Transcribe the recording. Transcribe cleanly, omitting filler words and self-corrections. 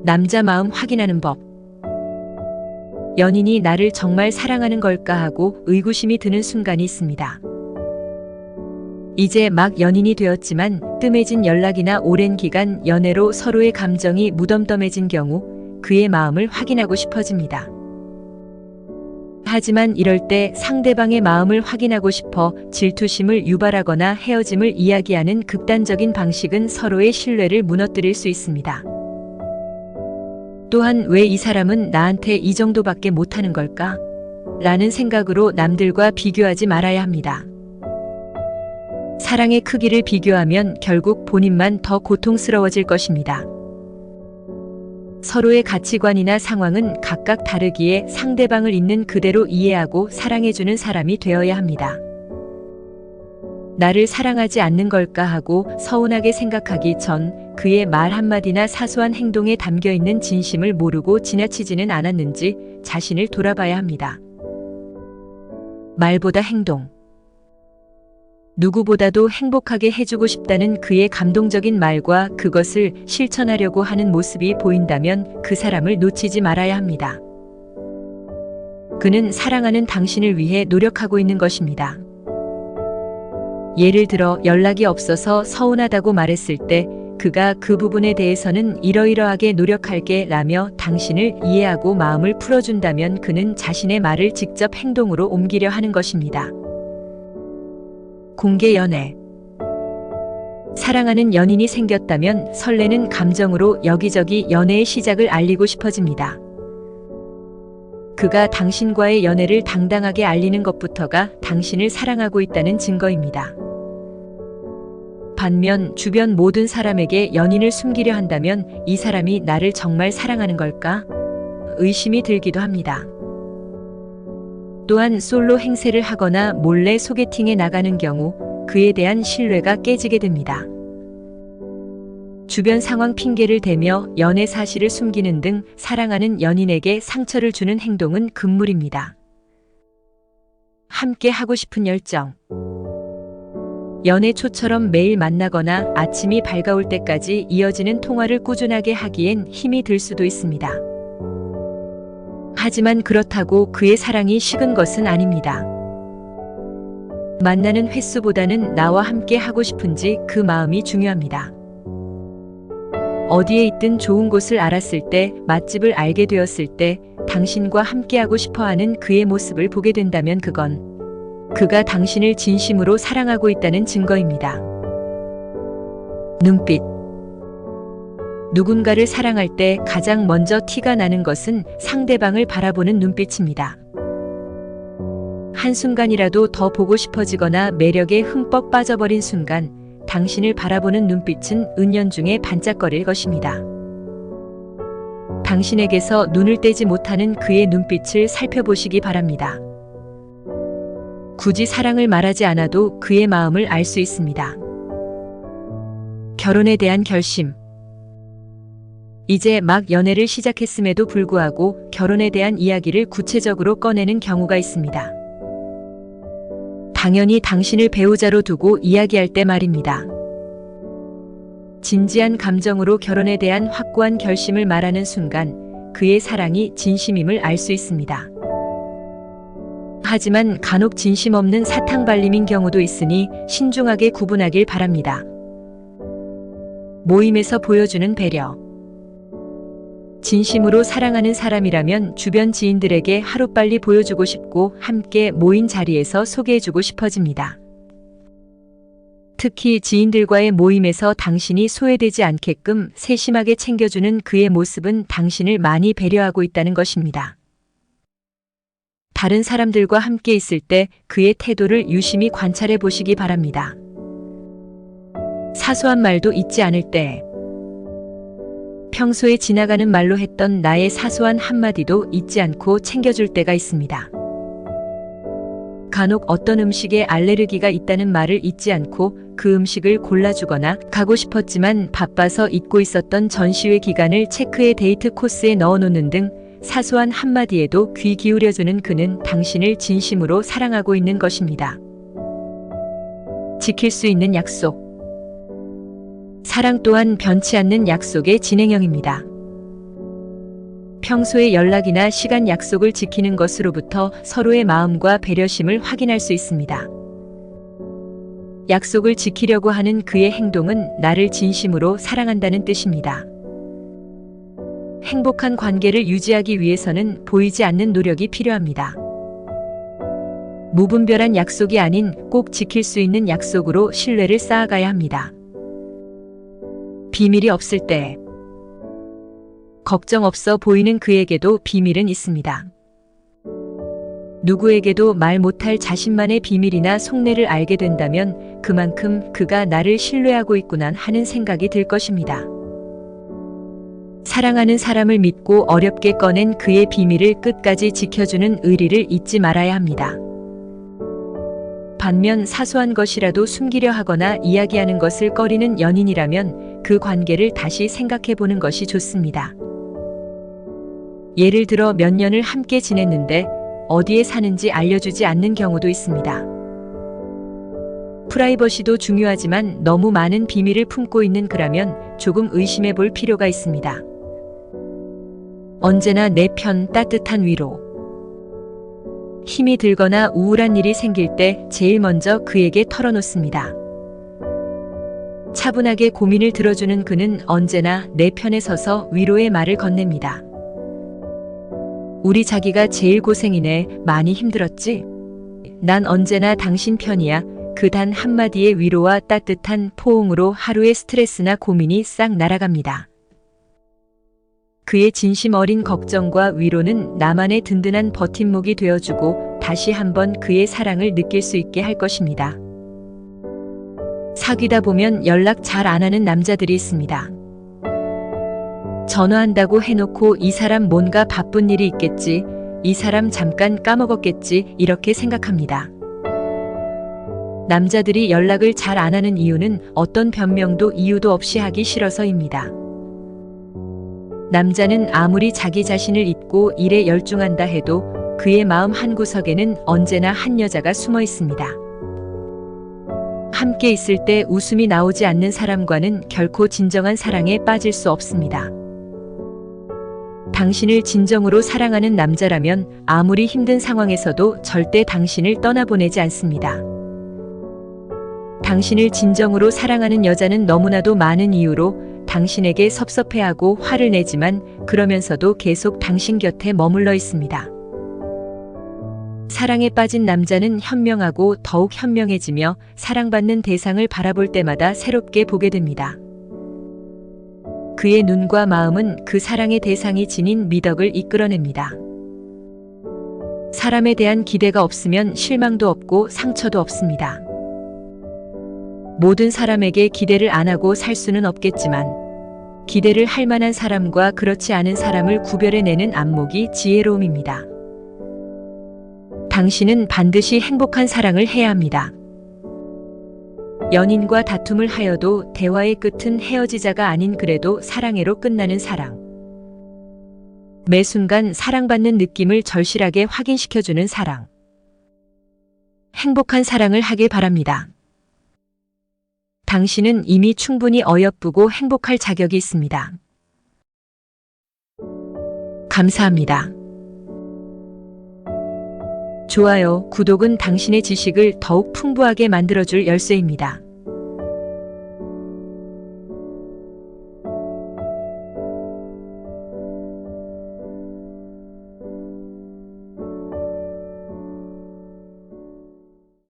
남자 마음 확인하는 법. 연인이 나를 정말 사랑하는 걸까 하고 의구심이 드는 순간이 있습니다. 이제 막 연인이 되었지만 뜸해진 연락이나 오랜 기간 연애로 서로의 감정이 무덤덤해진 경우 그의 마음을 확인하고 싶어집니다. 하지만 이럴 때 상대방의 마음을 확인하고 싶어 질투심을 유발하거나 헤어짐을 이야기하는 극단적인 방식은 서로의 신뢰를 무너뜨릴 수 있습니다. 또한 왜 이 사람은 나한테 이 정도밖에 못하는 걸까? 라는 생각으로 남들과 비교하지 말아야 합니다. 사랑의 크기를 비교하면 결국 본인만 더 고통스러워질 것입니다. 서로의 가치관이나 상황은 각각 다르기에 상대방을 있는 그대로 이해하고 사랑해주는 사람이 되어야 합니다. 나를 사랑하지 않는 걸까 하고 서운하게 생각하기 전 그의 말 한마디나 사소한 행동에 담겨있는 진심을 모르고 지나치지는 않았는지 자신을 돌아봐야 합니다. 말보다 행동. 누구보다도 행복하게 해주고 싶다는 그의 감동적인 말과 그것을 실천하려고 하는 모습이 보인다면 그 사람을 놓치지 말아야 합니다. 그는 사랑하는 당신을 위해 노력하고 있는 것입니다. 예를 들어 연락이 없어서 서운하다고 말했을 때 그가 그 부분에 대해서는 이러이러하게 노력할게 라며 당신을 이해하고 마음을 풀어준다면 그는 자신의 말을 직접 행동으로 옮기려 하는 것입니다. 공개 연애. 사랑하는 연인이 생겼다면 설레는 감정으로 여기저기 연애의 시작을 알리고 싶어집니다. 그가 당신과의 연애를 당당하게 알리는 것부터가 당신을 사랑하고 있다는 증거입니다. 반면 주변 모든 사람에게 연인을 숨기려 한다면 이 사람이 나를 정말 사랑하는 걸까? 의심이 들기도 합니다. 또한 솔로 행세를 하거나 몰래 소개팅에 나가는 경우 그에 대한 신뢰가 깨지게 됩니다. 주변 상황 핑계를 대며 연애 사실을 숨기는 등 사랑하는 연인에게 상처를 주는 행동은 금물입니다. 함께 하고 싶은 열정. 연애 초처럼 매일 만나거나 아침이 밝아올 때까지 이어지는 통화를 꾸준하게 하기엔 힘이 들 수도 있습니다. 하지만 그렇다고 그의 사랑이 식은 것은 아닙니다. 만나는 횟수보다는 나와 함께 하고 싶은지 그 마음이 중요합니다. 어디에 있든 좋은 곳을 알았을 때, 맛집을 알게 되었을 때 당신과 함께하고 싶어하는 그의 모습을 보게 된다면 그건 그가 당신을 진심으로 사랑하고 있다는 증거입니다. 눈빛. 누군가를 사랑할 때 가장 먼저 티가 나는 것은 상대방을 바라보는 눈빛입니다. 한순간이라도 더 보고 싶어지거나 매력에 흠뻑 빠져버린 순간 당신을 바라보는 눈빛은 은연중에 반짝거릴 것입니다. 당신에게서 눈을 떼지 못하는 그의 눈빛을 살펴보시기 바랍니다. 굳이 사랑을 말하지 않아도 그의 마음을 알 수 있습니다. 결혼에 대한 결심. 이제 막 연애를 시작했음에도 불구하고 결혼에 대한 이야기를 구체적으로 꺼내는 경우가 있습니다. 당연히 당신을 배우자로 두고 이야기할 때 말입니다. 진지한 감정으로 결혼에 대한 확고한 결심을 말하는 순간 그의 사랑이 진심임을 알 수 있습니다. 하지만 간혹 진심 없는 사탕발림인 경우도 있으니 신중하게 구분하길 바랍니다. 모임에서 보여주는 배려. 진심으로 사랑하는 사람이라면 주변 지인들에게 하루빨리 보여주고 싶고 함께 모인 자리에서 소개해주고 싶어집니다. 특히 지인들과의 모임에서 당신이 소외되지 않게끔 세심하게 챙겨주는 그의 모습은 당신을 많이 배려하고 있다는 것입니다. 다른 사람들과 함께 있을 때 그의 태도를 유심히 관찰해 보시기 바랍니다. 사소한 말도 잊지 않을 때. 평소에 지나가는 말로 했던 나의 사소한 한마디도 잊지 않고 챙겨줄 때가 있습니다. 간혹 어떤 음식에 알레르기가 있다는 말을 잊지 않고 그 음식을 골라주거나 가고 싶었지만 바빠서 잊고 있었던 전시회 기간을 체크해 데이트 코스에 넣어놓는 등 사소한 한마디에도 귀 기울여주는 그는 당신을 진심으로 사랑하고 있는 것입니다. 지킬 수 있는 약속. 사랑 또한 변치 않는 약속의 진행형입니다. 평소에 연락이나 시간 약속을 지키는 것으로부터 서로의 마음과 배려심을 확인할 수 있습니다. 약속을 지키려고 하는 그의 행동은 나를 진심으로 사랑한다는 뜻입니다. 행복한 관계를 유지하기 위해서는 보이지 않는 노력이 필요합니다. 무분별한 약속이 아닌 꼭 지킬 수 있는 약속으로 신뢰를 쌓아가야 합니다. 비밀이 없을 때 걱정 없어 보이는 그에게도 비밀은 있습니다. 누구에게도 말 못할 자신만의 비밀이나 속내를 알게 된다면 그만큼 그가 나를 신뢰하고 있구나 하는 생각이 들 것입니다. 사랑하는 사람을 믿고 어렵게 꺼낸 그의 비밀을 끝까지 지켜주는 의리를 잊지 말아야 합니다. 반면 사소한 것이라도 숨기려 하거나 이야기하는 것을 꺼리는 연인이라면 그 관계를 다시 생각해 보는 것이 좋습니다. 예를 들어 몇 년을 함께 지냈는데 어디에 사는지 알려주지 않는 경우도 있습니다. 프라이버시도 중요하지만 너무 많은 비밀을 품고 있는 그라면 조금 의심해 볼 필요가 있습니다. 언제나 내 편 따뜻한 위로. 힘이 들거나 우울한 일이 생길 때 제일 먼저 그에게 털어놓습니다. 차분하게 고민을 들어주는 그는 언제나 내 편에 서서 위로의 말을 건넵니다. 우리 자기가 제일 고생이네. 많이 힘들었지? 난 언제나 당신 편이야. 그 단 한마디의 위로와 따뜻한 포옹으로 하루의 스트레스나 고민이 싹 날아갑니다. 그의 진심 어린 걱정과 위로는 나만의 든든한 버팀목이 되어주고 다시 한번 그의 사랑을 느낄 수 있게 할 것입니다. 사귀다 보면 연락 잘 안 하는 남자들이 있습니다. 전화한다고 해놓고 이 사람 뭔가 바쁜 일이 있겠지, 이 사람 잠깐 까먹었겠지 이렇게 생각합니다. 남자들이 연락을 잘 안 하는 이유는 어떤 변명도 이유도 없이 하기 싫어서입니다. 남자는 아무리 자기 자신을 잊고 일에 열중한다 해도 그의 마음 한구석에는 언제나 한 여자가 숨어 있습니다. 함께 있을 때 웃음이 나오지 않는 사람과는 결코 진정한 사랑에 빠질 수 없습니다. 당신을 진정으로 사랑하는 남자라면 아무리 힘든 상황에서도 절대 당신을 떠나보내지 않습니다. 당신을 진정으로 사랑하는 여자는 너무나도 많은 이유로 당신에게 섭섭해하고 화를 내지만 그러면서도 계속 당신 곁에 머물러 있습니다. 사랑에 빠진 남자는 현명하고 더욱 현명해지며 사랑받는 대상을 바라볼 때마다 새롭게 보게 됩니다. 그의 눈과 마음은 그 사랑의 대상이 지닌 미덕을 이끌어냅니다. 사람에 대한 기대가 없으면 실망도 없고 상처도 없습니다. 모든 사람에게 기대를 안 하고 살 수는 없겠지만 기대를 할 만한 사람과 그렇지 않은 사람을 구별해내는 안목이 지혜로움입니다. 당신은 반드시 행복한 사랑을 해야 합니다. 연인과 다툼을 하여도 대화의 끝은 헤어지자가 아닌 그래도 사랑해로 끝나는 사랑. 매 순간 사랑받는 느낌을 절실하게 확인시켜주는 사랑. 행복한 사랑을 하길 바랍니다. 당신은 이미 충분히 어여쁘고 행복할 자격이 있습니다. 감사합니다. 좋아요, 구독은 당신의 지식을 더욱 풍부하게 만들어줄 열쇠입니다.